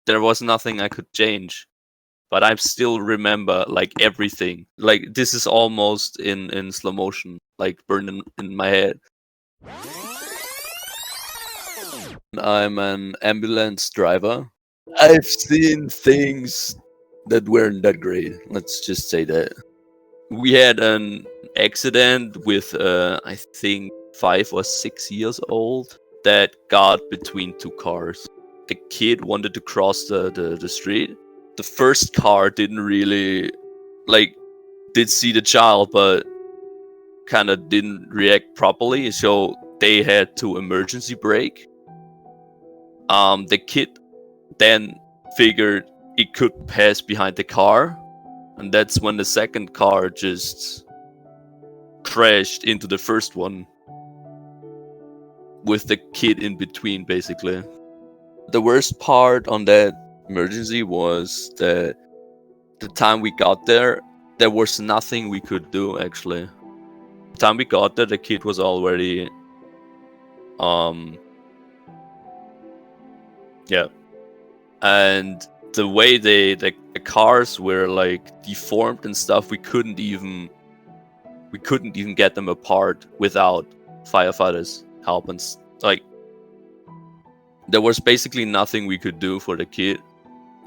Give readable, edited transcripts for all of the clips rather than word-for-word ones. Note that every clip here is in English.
There was nothing I could change, but I still remember like everything. Like this is almost in slow motion, like burned in my head. I'm an ambulance driver. I've seen things that weren't that great. Let's just say that. We had an accident with, I think, 5 or 6 years old that got between two cars. The kid wanted to cross the street. The first car didn't really, did see the child, but kind of didn't react properly, so they had to emergency brake. The kid then figured it could pass behind the car, and that's when the second car just crashed into the first one with the kid in between, basically. The worst part on that emergency was that the time we got there was nothing we could do, actually. The time we got there, the kid was already yeah. And the way the cars were like deformed and stuff, we couldn't even get them apart without firefighters help, and like there was basically nothing we could do for the kid.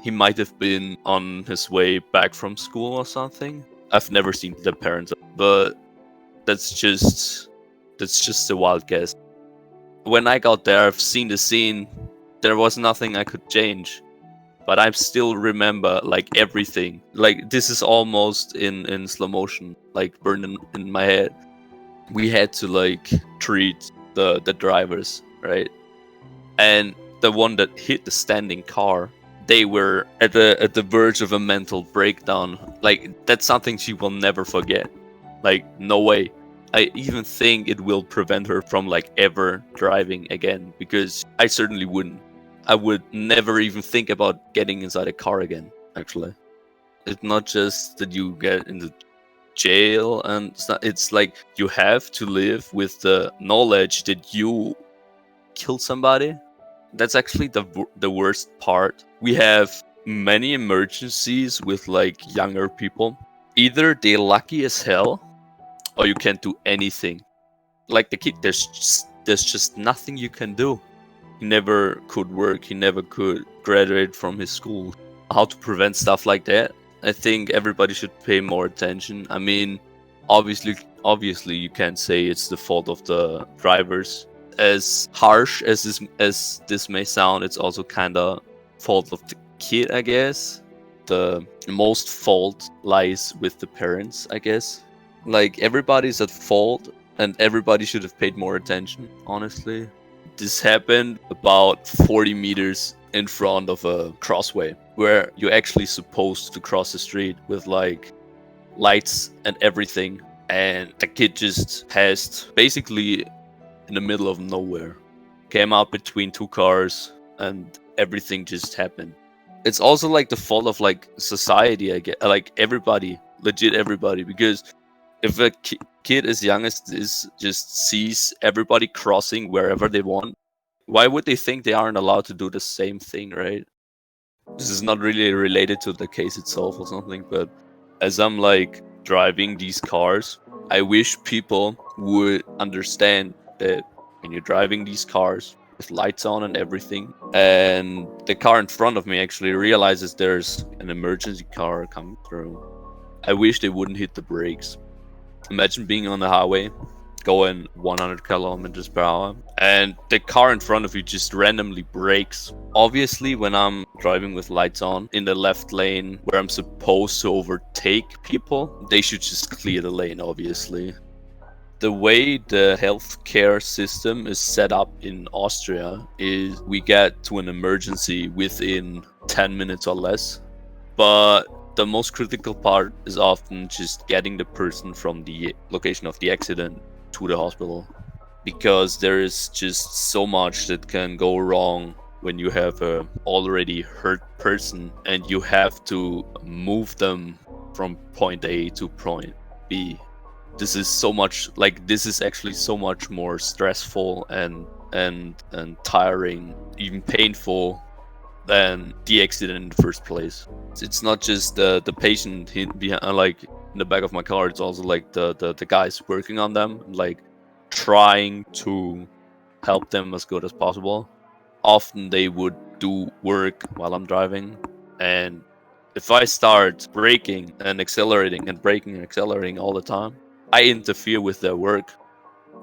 He might have been on his way back from school or something. I've never seen the parents, but that's just a wild guess. When I got there, I've seen the scene. There was nothing I could change, but I still remember like everything. Like this is almost in slow motion, like burned in my head. We had to like treat the drivers, right? And the one that hit the standing car, they were at the verge of a mental breakdown. Like that's something she will never forget. Like no way. I even think it will prevent her from like ever driving again, because I certainly wouldn't. I would never even think about getting inside a car again, actually. It's not just that you get into jail, and it's like you have to live with the knowledge that you killed somebody. That's actually the worst part. We have many emergencies with like younger people. Either they're lucky as hell, or you can't do anything. Like the kid, there's just nothing you can do. He never could work. He never could graduate from his school. How to prevent stuff like that? I think everybody should pay more attention. I mean, obviously, you can't say it's the fault of the drivers. As harsh as this may sound, it's also kind of fault of the kid, I guess. The most fault lies with the parents, I guess. Like everybody's at fault, and everybody should have paid more attention, honestly. This happened about 40 meters in front of a crossway where you're actually supposed to cross the street with like lights and everything, and the kid just passed basically in the middle of nowhere, came out between two cars, and everything just happened. It's also like the fault of like society, I guess, like everybody, legit everybody, because if a kid as young as this just sees everybody crossing wherever they want, why would they think they aren't allowed to do the same thing, right? This is not really related to the case itself or something, but as I'm like driving these cars, I wish people would understand that when you're driving these cars with lights on and everything, and the car in front of me actually realizes there's an emergency car coming through, I wish they wouldn't hit the brakes. Imagine being on the highway, going 100 kilometers per hour, and the car in front of you just randomly brakes. Obviously, when I'm driving with lights on in the left lane where I'm supposed to overtake people, they should just clear the lane, obviously. The way the healthcare system is set up in Austria is we get to an emergency within 10 minutes or less, but the most critical part is often just getting the person from the location of the accident to the hospital, because there is just so much that can go wrong when you have a already hurt person and you have to move them from point A to point B. This is actually so much more stressful and tiring, even painful than the accident in the first place. It's not just the patient behind, like in the back of my car. It's also like the guys working on them, like trying to help them as good as possible. Often they would do work while I'm driving, and if I start braking and accelerating and braking and accelerating all the time, I interfere with their work.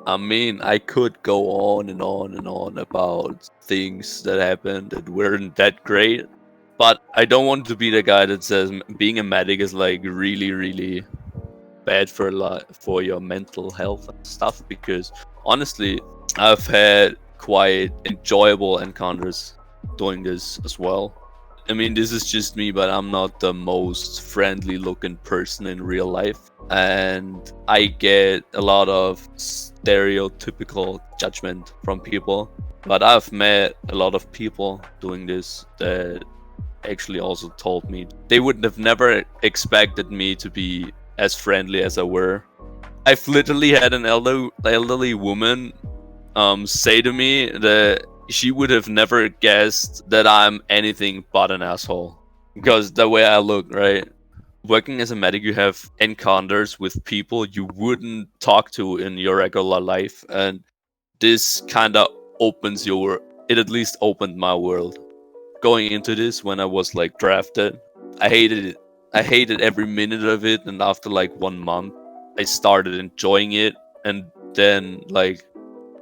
I mean, I could go on and on and on about things that happened that weren't that great, but I don't want to be the guy that says being a medic is like really, really bad for your mental health and stuff, because honestly, I've had quite enjoyable encounters doing this as well. I mean, this is just me, but I'm not the most friendly looking person in real life. And I get a lot of stereotypical judgment from people. But I've met a lot of people doing this that actually also told me they would have never expected me to be as friendly as I were. I've literally had an elderly woman say to me that she would have never guessed that I'm anything but an asshole. Because the way I look, right? Working as a medic, you have encounters with people you wouldn't talk to in your regular life. And this kind of it at least opened my world. Going into this when I was like drafted, I hated it. I hated every minute of it. And after like 1 month, I started enjoying it. And then like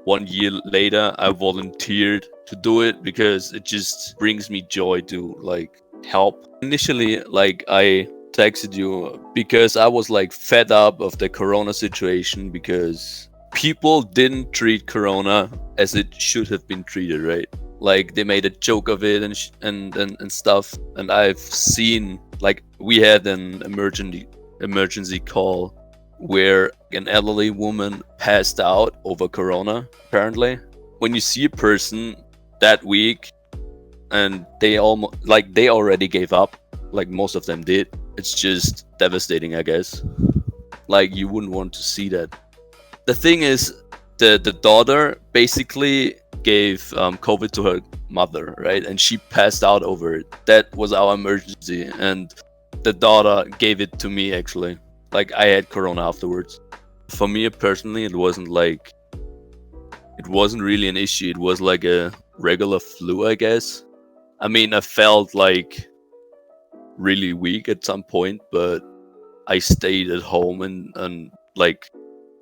1 year later, I volunteered to do it because it just brings me joy to like help. Initially, like I texted you because I was like fed up of the corona situation, because people didn't treat corona as it should have been treated, right? Like they made a joke of it and stuff. And I've seen, like, we had an emergency call where an elderly woman passed out over corona, apparently. When you see a person that weak and they already gave up, like most of them did, it's just devastating, I guess. Like, you wouldn't want to see that. The thing is, the daughter basically gave COVID to her mother, right? And she passed out over it. That was our emergency, and the daughter gave it to me, actually. Like, I had corona afterwards. For me personally, it wasn't really an issue. It was like a regular flu, I guess. I mean, I felt like really weak at some point, but I stayed at home and like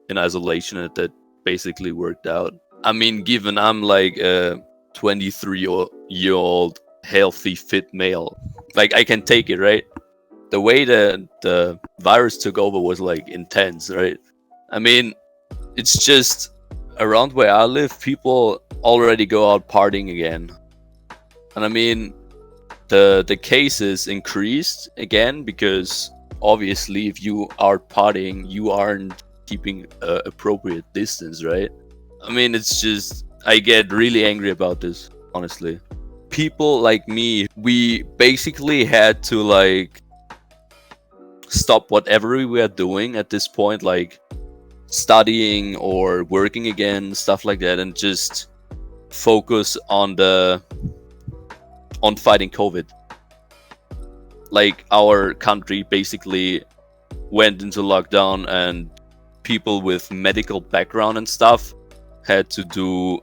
in isolation, and that basically worked out. I mean, given I'm like a 23-year-old healthy, fit male, like I can take it, right? The way the virus took over was like intense, right? I mean, it's just around where I live, people already go out partying again. And I mean, the cases increased again because obviously if you are partying, you aren't keeping appropriate distance, right? I mean, it's just, I get really angry about this, honestly. People like me, we basically had to like stop whatever we were doing at this point, like studying or working again, stuff like that, and just focus on fighting COVID. Like, our country basically went into lockdown, and people with medical background and stuff had to do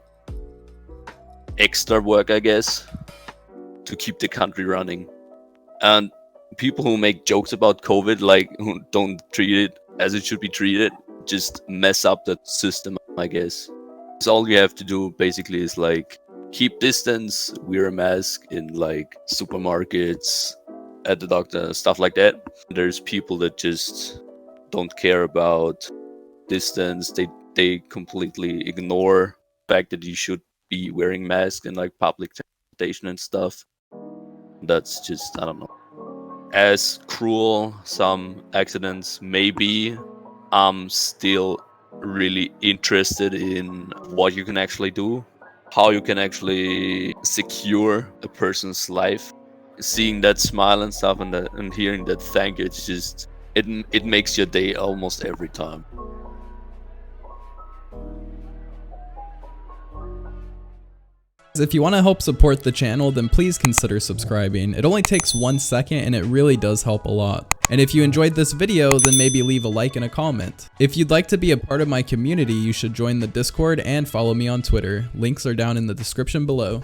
extra work, I guess, to keep the country running. And people who make jokes about COVID, like who don't treat it as it should be treated, just mess up that system, I guess. So all you have to do basically is like keep distance, wear a mask in like supermarkets, at the doctor, stuff like that. There's people that just don't care about distance. They completely ignore the fact that you should be wearing masks in like public transportation and stuff. That's just, I don't know. As cruel some accidents may be, I'm still really interested in what you can actually do, how you can actually secure a person's life. Seeing that smile and stuff, and hearing that thank you, it's just, it makes your day almost every time. If you want to help support the channel, then please consider subscribing. It only takes 1 second and it really does help a lot. And if you enjoyed this video, then maybe leave a like and a comment. If you'd like to be a part of my community, you should join the Discord and follow me on Twitter. Links are down in the description below.